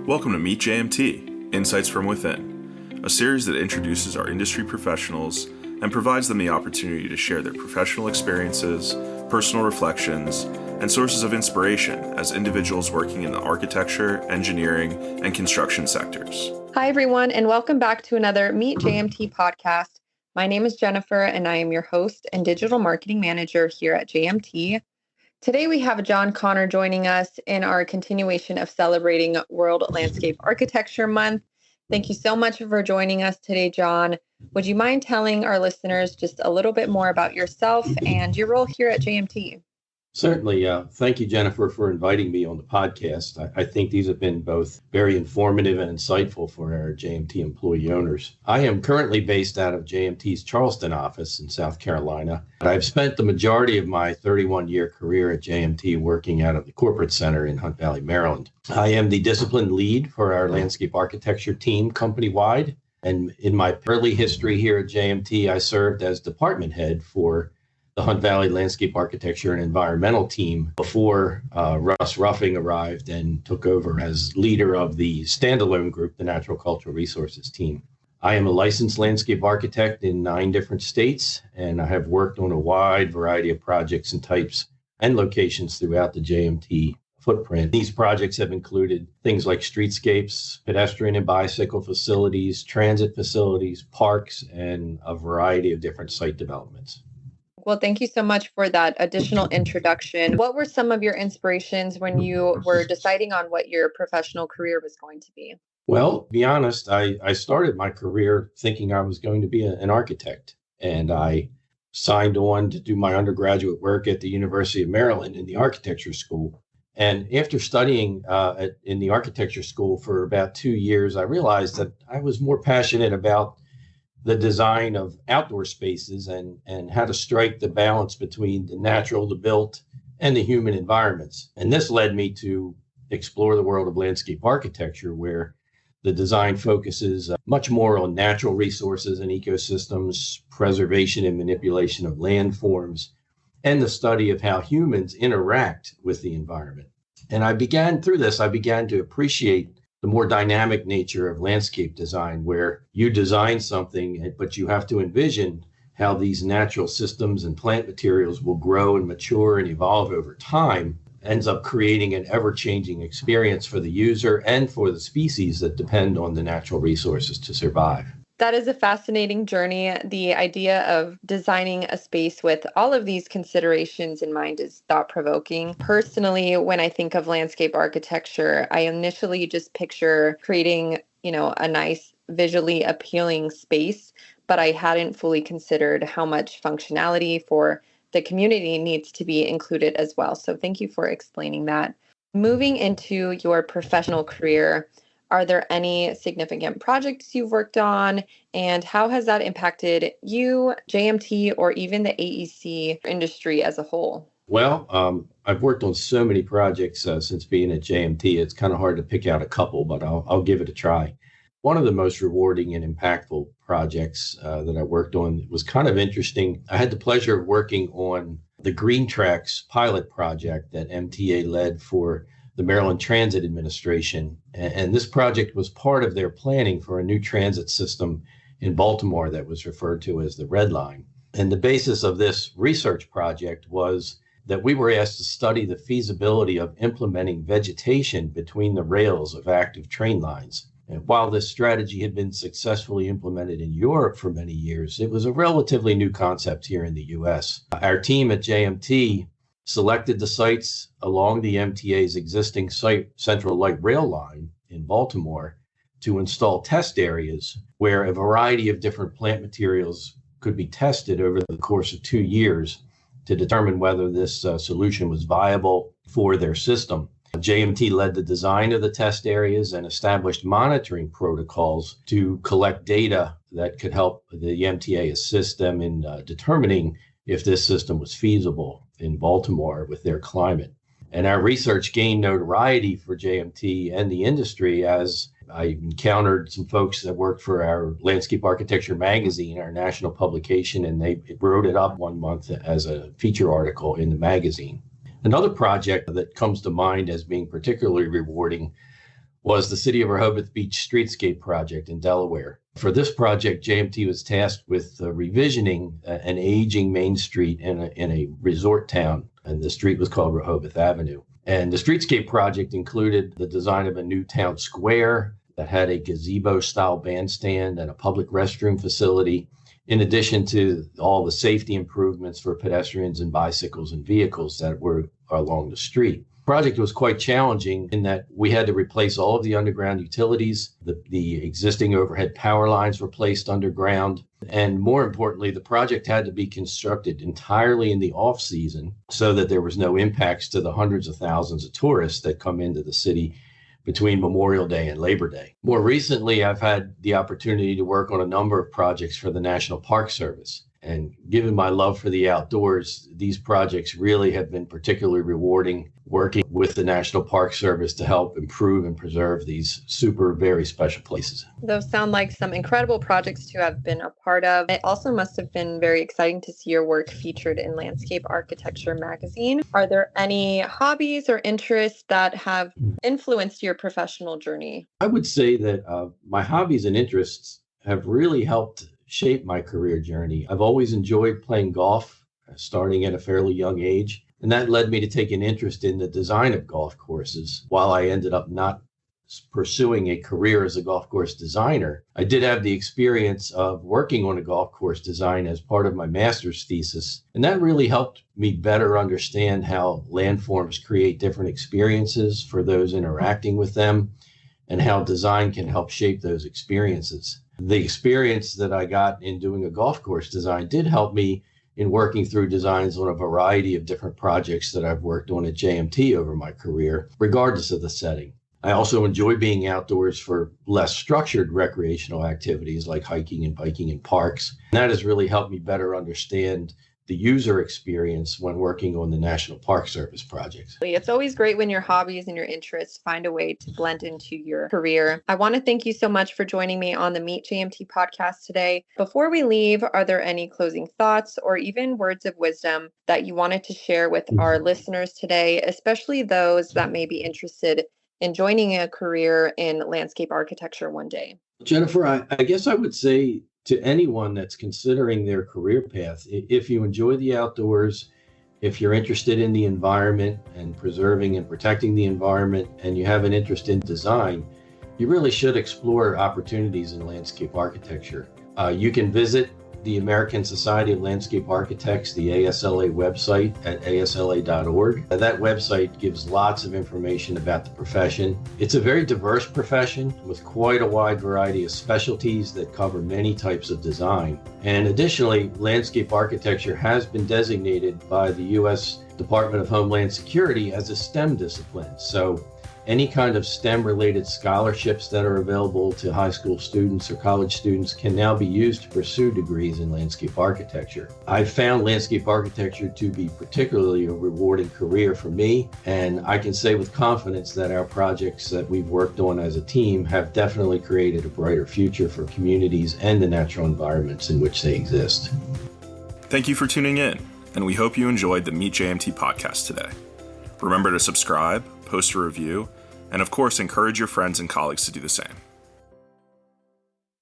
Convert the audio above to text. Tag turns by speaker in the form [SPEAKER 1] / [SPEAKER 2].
[SPEAKER 1] Welcome to Meet JMT, Insights from Within, a series that introduces our industry professionals and provides them the opportunity to share their professional experiences, personal reflections, and sources of inspiration as individuals working in the architecture, engineering, and construction sectors.
[SPEAKER 2] Hi, everyone, and welcome back to another Meet JMT podcast. My name is Jennifer, and I am your host and digital marketing manager here at JMT. Today, we have Jon Conner joining us in our continuation of celebrating World Landscape Architecture Month. Thank you so much for joining us today, Jon. Would you mind telling our listeners just a little bit more about yourself and your role here at JMT?
[SPEAKER 3] Certainly. Thank you, Jennifer, for inviting me on the podcast. I think these have been both very informative and insightful for our JMT employee owners. I am currently based out of JMT's Charleston office in South Carolina. I've spent the majority of my 31-year career at JMT working out of the corporate center in Hunt Valley, Maryland. I am the discipline lead for our landscape architecture team company-wide. And in my early history here at JMT, I served as department head for the Hunt Valley Landscape Architecture and Environmental team before Russ Ruffing arrived and took over as leader of the standalone group, the Natural Cultural Resources team. I am a licensed landscape architect in 9 different states, and I have worked on a wide variety of projects and types and locations throughout the JMT footprint. These projects have included things like streetscapes, pedestrian and bicycle facilities, transit facilities, parks, and a variety of different site developments.
[SPEAKER 2] Well, thank you so much for that additional introduction. What were some of your inspirations when you were deciding on what your professional career was going to be?
[SPEAKER 3] Well, to be honest, I started my career thinking I was going to be an architect, and I signed on to do my undergraduate work at the University of Maryland in the architecture school. And after studying in the architecture school for about 2 years, I realized that I was more passionate about the design of outdoor spaces and how to strike the balance between the natural, the built, and the human environments. And this led me to explore the world of landscape architecture, where the design focuses much more on natural resources and ecosystems, preservation and manipulation of landforms, and the study of how humans interact with the environment. And I began to appreciate the more dynamic nature of landscape design, where you design something, but you have to envision how these natural systems and plant materials will grow and mature and evolve over time, ends up creating an ever-changing experience for the user and for the species that depend on the natural resources to survive.
[SPEAKER 2] That is a fascinating journey. The idea of designing a space with all of these considerations in mind is thought-provoking. Personally, when I think of landscape architecture, I initially just picture creating, a nice, visually appealing space, but I hadn't fully considered how much functionality for the community needs to be included as well. So thank you for explaining that. Moving into your professional career, are there any significant projects you've worked on, and how has that impacted you, JMT, or even the AEC industry as a whole?
[SPEAKER 3] Well, I've worked on so many projects since being at JMT. It's kind of hard to pick out a couple, but I'll give it a try. One of the most rewarding and impactful projects that I worked on was kind of interesting. I had the pleasure of working on the Green Tracks pilot project that MTA led for the Maryland Transit Administration. And this project was part of their planning for a new transit system in Baltimore that was referred to as the Red Line. And the basis of this research project was that we were asked to study the feasibility of implementing vegetation between the rails of active train lines. And while this strategy had been successfully implemented in Europe for many years, it was a relatively new concept here in the US. Our team at JMT selected the sites along the MTA's existing site Central Light Rail line in Baltimore to install test areas where a variety of different plant materials could be tested over the course of 2 years to determine whether this solution was viable for their system. JMT led the design of the test areas and established monitoring protocols to collect data that could help the MTA assist them in determining if this system was feasible in Baltimore with their climate. And our research gained notoriety for JMT and the industry as I encountered some folks that worked for our Landscape Architecture magazine, our national publication, and they wrote it up one month as a feature article in the magazine. Another project that comes to mind as being particularly rewarding was the City of Rehoboth Beach Streetscape project in Delaware. For this project, JMT was tasked with revisioning an aging main street in a resort town, and the street was called Rehoboth Avenue. And the Streetscape project included the design of a new town square that had a gazebo-style bandstand and a public restroom facility, in addition to all the safety improvements for pedestrians and bicycles and vehicles that were along the street. The project was quite challenging in that we had to replace all of the underground utilities. The existing overhead power lines were placed underground. And more importantly, the project had to be constructed entirely in the off-season so that there was no impacts to the hundreds of thousands of tourists that come into the city between Memorial Day and Labor Day. More recently, I've had the opportunity to work on a number of projects for the National Park Service. And given my love for the outdoors, these projects really have been particularly rewarding, working with the National Park Service to help improve and preserve these very special places.
[SPEAKER 2] Those sound like some incredible projects to have been a part of. It also must have been very exciting to see your work featured in Landscape Architecture magazine. Are there any hobbies or interests that have influenced your professional journey?
[SPEAKER 3] I would say that my hobbies and interests have really helped shape my career journey. I've always enjoyed playing golf, starting at a fairly young age, and that led me to take an interest in the design of golf courses. While I ended up not pursuing a career as a golf course designer, I did have the experience of working on a golf course design as part of my master's thesis, and that really helped me better understand how landforms create different experiences for those interacting with them, and how design can help shape those experiences. The experience that I got in doing a golf course design did help me in working through designs on a variety of different projects that I've worked on at JMT over my career, regardless of the setting. I also enjoy being outdoors for less structured recreational activities like hiking and biking in parks. And that has really helped me better understand the user experience when working on the National Park Service projects.
[SPEAKER 2] It's always great when your hobbies and your interests find a way to blend into your career. I want to thank you so much for joining me on the Meet JMT podcast today. Before we leave, are there any closing thoughts or even words of wisdom that you wanted to share with our listeners today, especially those that may be interested in joining a career in landscape architecture one day?
[SPEAKER 3] Jennifer, I guess I would say to anyone that's considering their career path, if you enjoy the outdoors, if you're interested in the environment and preserving and protecting the environment, and you have an interest in design, you really should explore opportunities in landscape architecture. You can visit the American Society of Landscape Architects, the ASLA website at asla.org. That website gives lots of information about the profession. It's a very diverse profession with quite a wide variety of specialties that cover many types of design. And additionally, landscape architecture has been designated by the U.S. Department of Homeland Security as a STEM discipline. So any kind of STEM-related scholarships that are available to high school students or college students can now be used to pursue degrees in landscape architecture. I've found landscape architecture to be particularly a rewarding career for me, and I can say with confidence that our projects that we've worked on as a team have definitely created a brighter future for communities and the natural environments in which they exist.
[SPEAKER 1] Thank you for tuning in, and we hope you enjoyed the Meet JMT podcast today. Remember to subscribe, post a review, and of course, encourage your friends and colleagues to do the same.